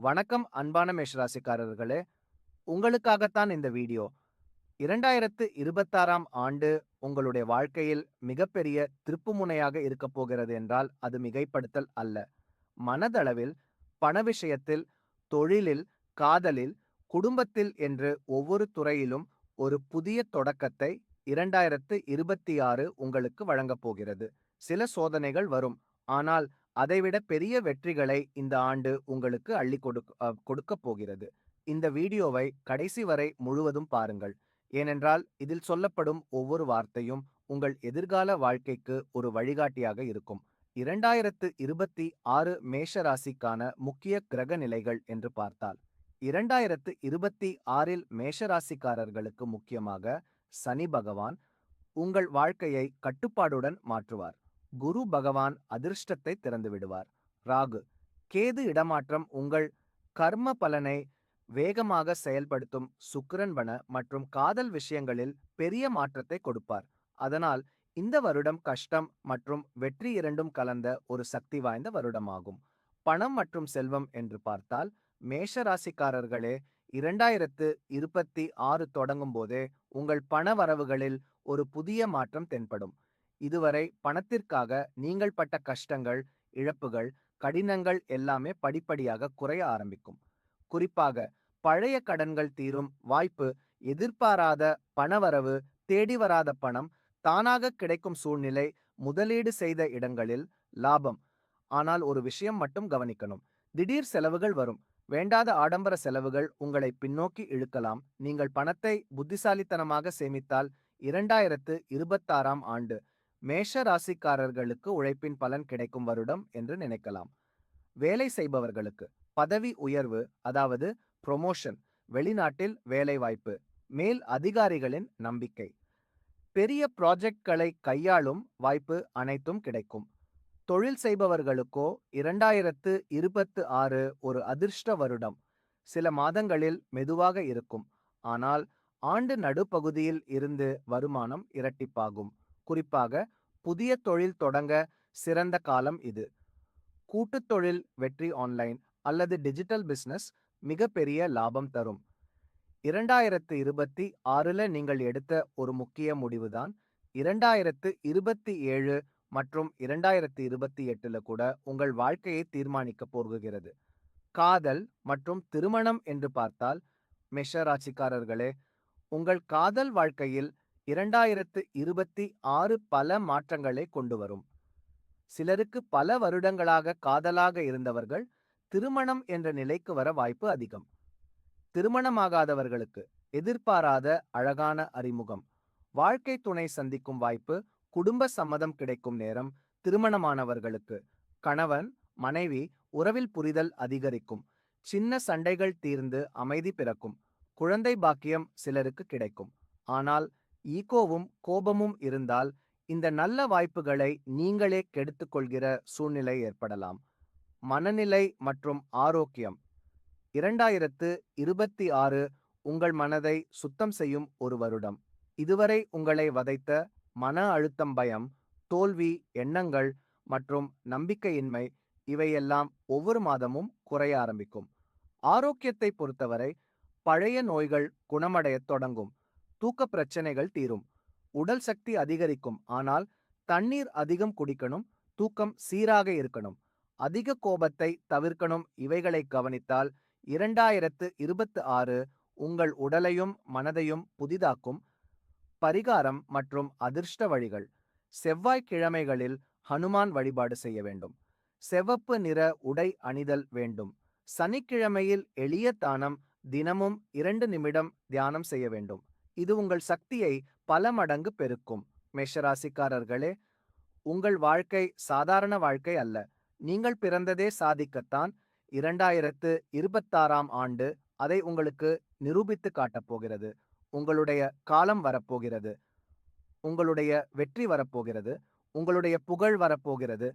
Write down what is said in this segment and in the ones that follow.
வணக்கம் அன்பான மேஷராசிக்காரர்களே. உங்களுக்காகத்தான் இந்த வீடியோ. 2026ஆம் ஆண்டு உங்களுடைய வாழ்க்கையில் மிகப்பெரிய திருப்புமுனையாக இருக்கப் போகிறது என்றால் அது மிகைப்படுத்தல் அல்ல. மனதளவில், பண விஷயத்தில், தொழிலில், காதலில், குடும்பத்தில் என்று ஒவ்வொரு துறையிலும் ஒரு புதிய தொடக்கத்தை 2026 உங்களுக்கு வழங்கப் போகிறது. சில சோதனைகள் வரும். ஆனால் அதைவிட பெரிய வெற்றிகளை இந்த ஆண்டு உங்களுக்கு கொடுக்கப் போகிறது. இந்த வீடியோவை கடைசி வரை முழுவதும் பாருங்கள். ஏனென்றால் இதில் சொல்லப்படும் ஒவ்வொரு வார்த்தையும் உங்கள் எதிர்கால வாழ்க்கைக்கு ஒரு வழிகாட்டியாக இருக்கும். 2026 மேஷ ராசிக்கான முக்கிய கிரக நிலைகள் என்று பார்த்தால் 2026இல் மேஷ ராசிக்காரர்களுக்கு முக்கியமாக சனி பகவான் உங்கள் வாழ்க்கையை கட்டுப்பாடுடன் மாற்றுவார். குரு பகவான் அதிர்ஷ்டத்தை திறந்து விடுவார். ராகு கேது இடமாற்றம் உங்கள் கர்ம பலனை வேகமாக செயல்படுத்தும். சுக்கிரன் மற்றும் காதல் விஷயங்களில் பெரிய மாற்றத்தை கொடுப்பார். அதனால் இந்த வருடம் கஷ்டம் மற்றும் வெற்றி இரண்டும் கலந்த ஒரு சக்தி வாய்ந்த வருடமாகும். பணம் மற்றும் செல்வம் என்று பார்த்தால் மேஷ ராசிக்காரர்களே, 2026 தொடங்கும் போதே உங்கள் பண வரவுகளில் ஒரு புதிய மாற்றம் தென்படும். இதுவரை பணத்திற்காக நீங்கள் பட்ட கஷ்டங்கள், இழப்புகள், கடினங்கள் எல்லாமே படிப்படியாக குறைய ஆரம்பிக்கும். குறிப்பாக பழைய கடன்கள் தீரும் வாய்ப்பு, எதிர்பாராத பணவரவு, தேடி வராத பணம், தானாக கிடைக்கும் சூழ்நிலை, முதலீடு செய்த இடங்களில் லாபம். ஆனால் ஒரு விஷயம் மட்டும் கவனிக்கணும். திடீர் செலவுகள் வரும். வேண்டாத ஆடம்பர செலவுகள் உங்களை பின்னோக்கி இழுக்கலாம். நீங்கள் பணத்தை புத்திசாலித்தனமாக சேமித்தால் 2026ஆம் ஆண்டு மேஷ ராசிக்காரர்களுக்கு உழைப்பின் பலன் கிடைக்கும் வருடம் என்று நினைக்கலாம். வேலை செய்பவர்களுக்கு பதவி உயர்வு, அதாவது ப்ரொமோஷன், வெளிநாட்டில் வேலை வாய்ப்பு, மேல் அதிகாரிகளின் நம்பிக்கை, பெரிய ப்ராஜெக்ட்களை கையாளும் வாய்ப்பு அனைத்தும் கிடைக்கும். தொழில் செய்பவர்களுக்கோ 2026 ஒரு அதிர்ஷ்ட வருடம். சில மாதங்களில் மெதுவாக இருக்கும். ஆனால் ஆண்டு நடுப்பகுதியில் இருந்து வருமானம் இரட்டிப்பாகும். குறிப்பாக புதிய தொழில் தொடங்க சிறந்த காலம் இது. கூட்டுத் தொழில் வெற்றி, ஆன்லைன் அல்லது டிஜிட்டல் பிசினஸ் மிகப்பெரிய லாபம் தரும். 2026ல நீங்கள் எடுத்த ஒரு முக்கிய முடிவுதான் 2027 மற்றும் 2028ல கூட உங்கள் வாழ்க்கையை தீர்மானிக்க போகிறது. காதல் மற்றும் திருமணம் என்று பார்த்தால் மேஷ ராசிக்காரர்களே, உங்கள் காதல் வாழ்க்கையில் 2026 பல மாற்றங்களை கொண்டு வரும். சிலருக்கு பல வருடங்களாக காதலாக இருந்தவர்கள் திருமணம் என்ற நிலைக்கு வர வாய்ப்பு அதிகம். திருமணமாகாதவர்களுக்கு எதிர்பாராத அழகான அறிமுகம், வாழ்க்கை துணை சந்திக்கும் வாய்ப்பு, குடும்ப சம்மதம் கிடைக்கும் நேரம். திருமணமானவர்களுக்கு கணவன் மனைவி உறவில் புரிதல் அதிகரிக்கும். சின்ன சண்டைகள் தீர்ந்து அமைதி பிறக்கும். குழந்தை பாக்கியம் சிலருக்கு கிடைக்கும். ஆனால் ஈகோவும் கோபமும் இருந்தால் இந்த நல்ல வாய்ப்புகளை நீங்களே கெடுத்துக் கொள்கிற சூழ்நிலை ஏற்படலாம். மனநிலை மற்றும் ஆரோக்கியம் 2026 உங்கள் மனதை சுத்தம் செய்யும் ஒரு வருடம். இதுவரை உங்களை வதைத்த மன அழுத்தம், பயம், தோல்வி எண்ணங்கள் மற்றும் நம்பிக்கையின்மை இவையெல்லாம் ஒவ்வொரு மாதமும் குறைய ஆரம்பிக்கும். ஆரோக்கியத்தை பொறுத்தவரை பழைய நோய்கள் குணமடையத் தொடங்கும். தூக்க பிரச்சனைகள் தீரும். உடல் சக்தி அதிகரிக்கும். ஆனால் தண்ணீர் அதிகம் குடிக்கணும். தூக்கம் சீராக இருக்கணும். அதிக கோபத்தை தவிர்க்கணும். இவைகளை கவனித்தால் 2026 உங்கள் உடலையும் மனதையும் புதிதாக்கும். பரிகாரம் மற்றும் அதிர்ஷ்ட வழிகள். செவ்வாய்க்கிழமைகளில் ஹனுமான் வழிபாடு செய்ய வேண்டும். சிவப்பு நிற உடை அணிதல் வேண்டும். சனிக்கிழமையில் எளிய தானம், தினமும் 2 நிமிடம் தியானம் செய்ய வேண்டும். இது உங்கள் சக்தியை பல மடங்கு பெருக்கும். மேஷராசிக்காரர்களே, உங்கள் வாழ்க்கை சாதாரண வாழ்க்கை அல்ல. நீங்கள் பிறந்ததே சாதிக்கத்தான். 2026ஆம் ஆண்டு அதை உங்களுக்கு நிரூபித்து காட்டப் போகிறது. உங்களுடைய காலம் வரப்போகிறது. உங்களுடைய வெற்றி வரப்போகிறது. உங்களுடைய புகழ் வரப்போகிறது.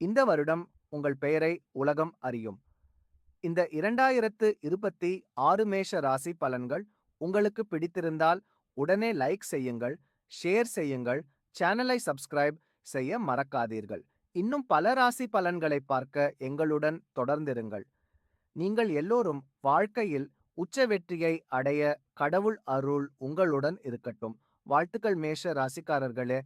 இந்த வருடம் உங்கள் பெயரை உலகம் அறியும். இந்த 2026 மேஷ ராசி பலன்கள் உங்களுக்கு பிடித்திருந்தால் உடனே லைக் செய்யுங்கள், ஷேர் செய்யுங்கள், சேனலை சப்ஸ்கிரைப் செய்ய மறக்காதீர்கள். இன்னும் பல ராசி பலன்களை பார்க்க எங்களுடன் தொடர்ந்திருங்கள். நீங்கள் எல்லோரும் வாழ்க்கையில் உச்ச வெற்றியை அடைய கடவுள் அருள் உங்களுடன் இருக்கட்டும். வாழ்த்துக்கள் மேஷ ராசிக்காரர்களே.